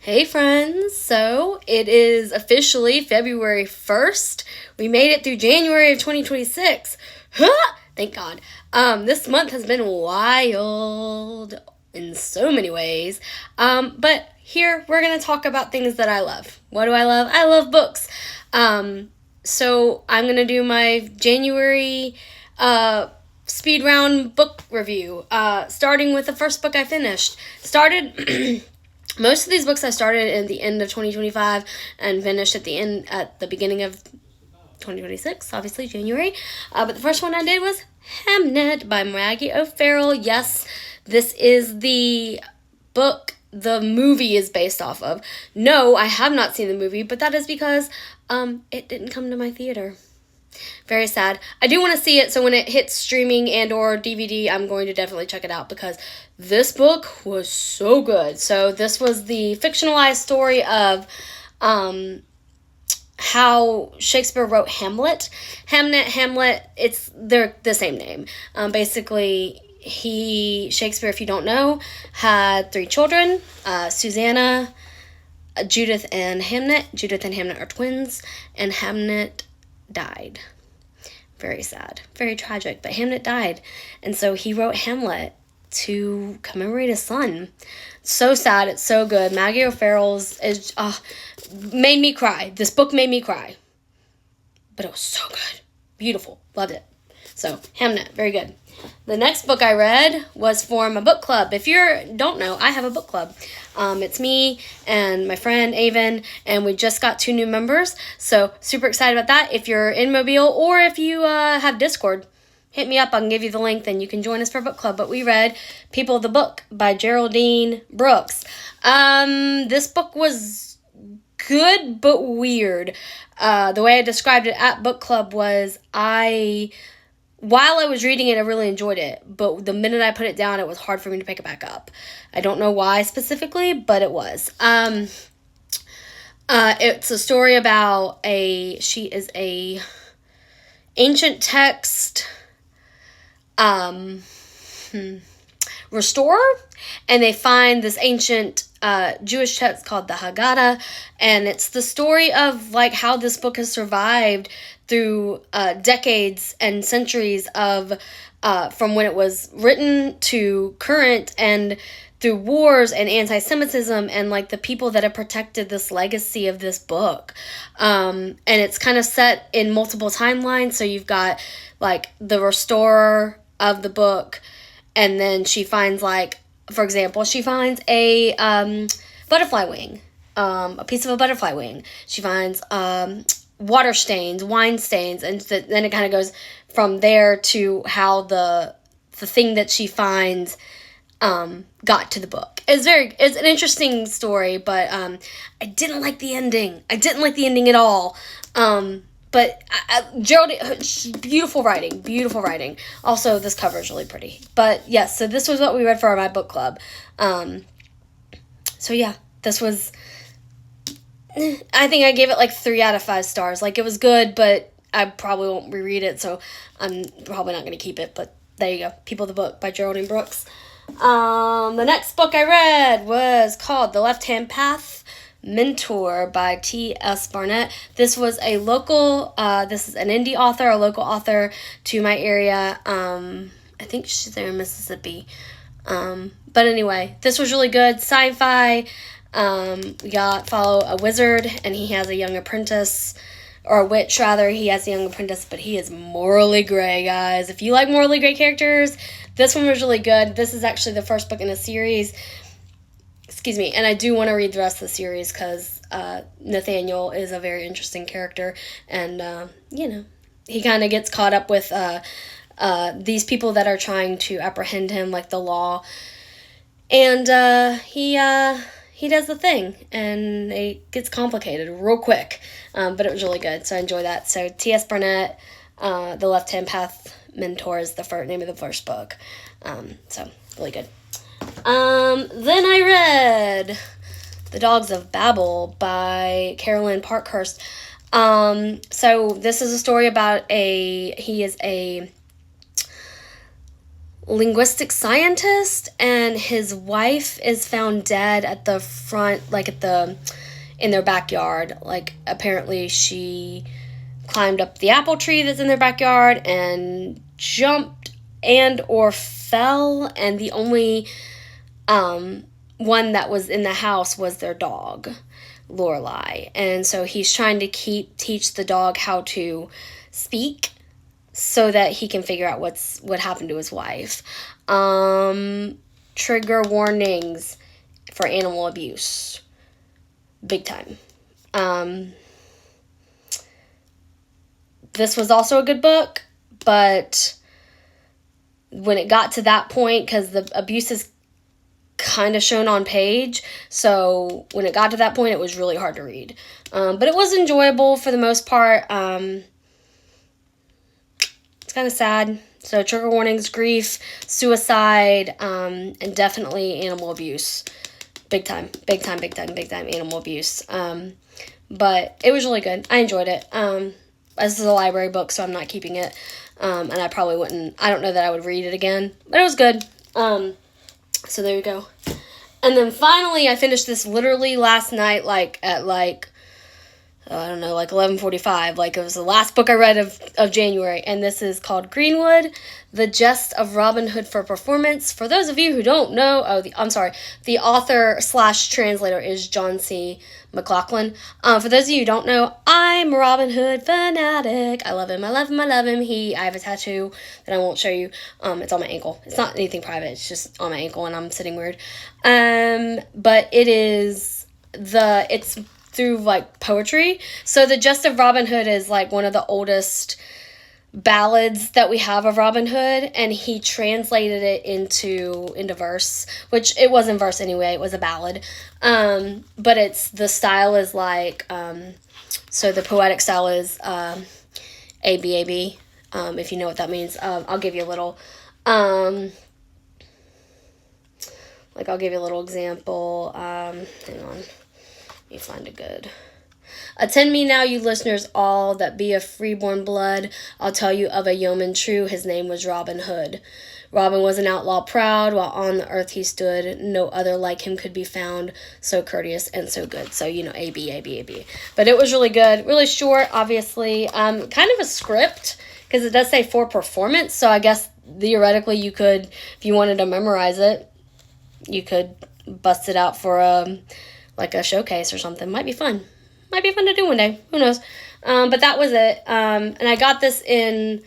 Hey friends, so it is officially February 1st. We made it through January of 2026. Thank God. This month has been wild in so many ways. But here we're going to talk about things that I love. What do I love? I love books. So I'm going to do my January speed round book review, starting with the first book I finished. Most of these books I started at the end of 2025 and finished at the beginning of 2026, obviously January. But the first one I did was Hamnet by Maggie O'Farrell. Yes, this is the book the movie is based off of. No, I have not seen the movie, but that is because it didn't come to my theater. Very sad. I do want to see it, so when it hits streaming and or DVD, I'm going to definitely check it out because this book was so good. So this was the fictionalized story of how Shakespeare wrote Hamlet. Hamlet, they're the same name. Basically, Shakespeare, if you don't know, had 3 children, Susanna, Judith, and Hamnet. Judith and Hamnet are twins, and Hamnet died. Very sad. Very tragic. But Hamlet died. And so he wrote Hamlet to commemorate his son. So sad. It's so good. Maggie O'Farrell's made me cry. This book made me cry. But it was so good. Beautiful. Loved it. So, Hamnet. Very good. The next book I read was for my book club. If you don't know, I have a book club. It's me and my friend Avon, and we just got 2 new members. So super excited about that. If you're in Mobile or if you have Discord, hit me up. I can give you the link, then you can join us for book club. But we read People of the Book by Geraldine Brooks. This book was good but weird. The way I described it at book club was while I was reading it, I really enjoyed it, but the minute I put it down, it was hard for me to pick it back up. I don't know why specifically, but it was. It's a story about she is a ancient text restorer, and they find this ancient Jewish text called the Haggadah, and it's the story of like how this book has survived through decades and centuries of from when it was written to current, and through wars and anti-Semitism and like the people that have protected this legacy of this book. And it's kind of set in multiple timelines. So you've got like the restorer of the book, and then she finds, like, for example, she finds a butterfly wing, a piece of a butterfly wing. She finds water stains, wine stains, and then it kind of goes from there to how the thing that she finds got to the book. It's an interesting story, but I didn't like the ending. I didn't like the ending at all. But Geraldine, beautiful writing. Also, this cover is really pretty. But yes, so this was what we read for my book club. So yeah, this was, I think I gave it like 3 out of 5 stars. Like, it was good, but I probably won't reread it, so I'm probably not going to keep it. But there you go. People of the Book by Geraldine Brooks. The next book I read was called The Left-Hand Path Mentor by T.S. Barnett. This was a local, this is an indie author, a local author to my area. I think she's there in Mississippi. But anyway, this was really good. Sci-fi. We follow a wizard, and he has a young apprentice, or a witch rather. He has a young apprentice, but he is morally gray, guys. If you like morally gray characters, this one was really good. This is actually the first book in a series. Excuse me. And I do want to read the rest of the series because Nathaniel is a very interesting character, and he kind of gets caught up with these people that are trying to apprehend him, like the law, and he does the thing, and it gets complicated real quick, but it was really good, so I enjoy that. So T.S. Barnett, The Left-Hand Path Mentor is the name of the first book, so really good. Then I read The Dogs of Babel by Carolyn Parkhurst. So this is a story about he is a linguistic scientist, and his wife is found dead at the front, like in their backyard. Like, apparently she climbed up the apple tree that's in their backyard and jumped and or fell, and the only one that was in the house was their dog, Lorelai. And so he's trying to teach the dog how to speak so that he can figure out what happened to his wife. Trigger warnings for animal abuse. Big time. This was also a good book, but when it got to that point, because the abuse is kind of shown on page, so when it got to that point, it was really hard to read. But it was enjoyable for the most part. It's kind of sad. So trigger warnings, grief, suicide, and definitely animal abuse. Big time animal abuse. But it was really good. I enjoyed it. This is a library book, so I'm not keeping it. And I probably wouldn't, I don't know that I would read it again, but it was good. So there you go. And then finally, I finished this literally last night, at 11:45. Like, it was the last book I read of January, and this is called Greenwood, The Jest of Robin Hood for Performance. For those of you who don't know, the author/translator is John C. McLaughlin. For those of you who don't know, I'm a Robin Hood fanatic. I love him. I have a tattoo that I won't show you. It's on my ankle. It's not anything private. It's just on my ankle, and I'm sitting weird. But it's through poetry. So The Jest of Robin Hood is one of the oldest ballads that we have of Robin Hood, and he translated it into verse, which it wasn't verse anyway, it was a ballad. But the style is so the poetic style is ABAB, if you know what that means. I'll give you a little example. Hang on. Let me find a good. Attend me now, you listeners all, that be of freeborn blood. I'll tell you of a yeoman true, his name was Robin Hood. Robin was an outlaw proud, while on the earth he stood. No other like him could be found, so courteous and so good. So, A-B. But it was really good, really short, obviously. Kind of a script, because it does say for performance, so I guess theoretically you could, if you wanted to memorize it, you could bust it out for a showcase or something. Might be fun to do one day. Who knows? But that was it. And I got this in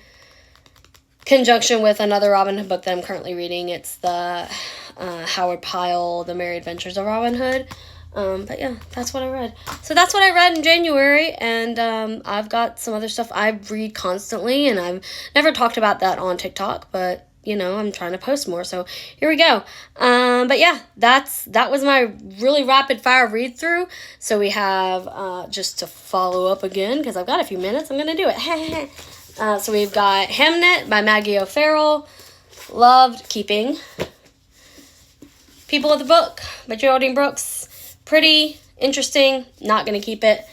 conjunction with another Robin Hood book that I'm currently reading. It's the Howard Pyle, The Merry Adventures of Robin Hood. But yeah, that's what I read. So that's what I read in January, and I've got some other stuff I read constantly, and I've never talked about that on TikTok, but I'm trying to post more, so here we go. But yeah, that was my really rapid fire read through. So we have, just to follow up again, because I've got a few minutes, I'm going to do it. So we've got Hamnet by Maggie O'Farrell. Loved keeping. People of the Book by Geraldine Brooks. Pretty interesting. Not going to keep it.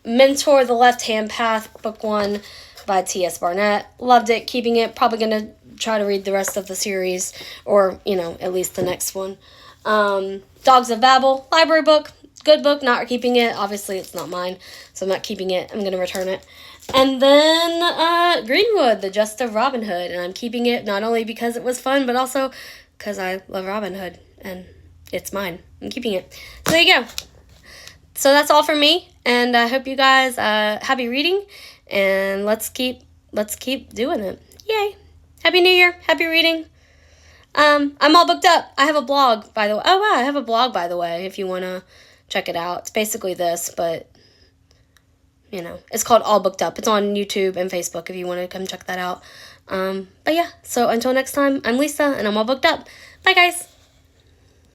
Mentor, The Left-Hand Path, Book 1 by T.S. Barnett. Loved it. Keeping it. Probably going to try to read the rest of the series, or, at least the next one. Dogs of Babel, library book. Good book. Not keeping it. Obviously, it's not mine, so I'm not keeping it. I'm going to return it. And then Greenwood, The Jest of Robin Hood. And I'm keeping it not only because it was fun, but also because I love Robin Hood, and it's mine. I'm keeping it. So there you go. So that's all from me, and I hope you guys happy reading, and let's keep doing it. Yay. Happy New Year. Happy reading. I'm all booked up. I have a blog, by the way. Oh, wow, I have a blog, by the way, if you want to check it out. It's basically this, but, it's called All Booked Up. It's on YouTube and Facebook if you want to come check that out. But yeah, so until next time, I'm Lisa, and I'm all booked up. Bye, guys.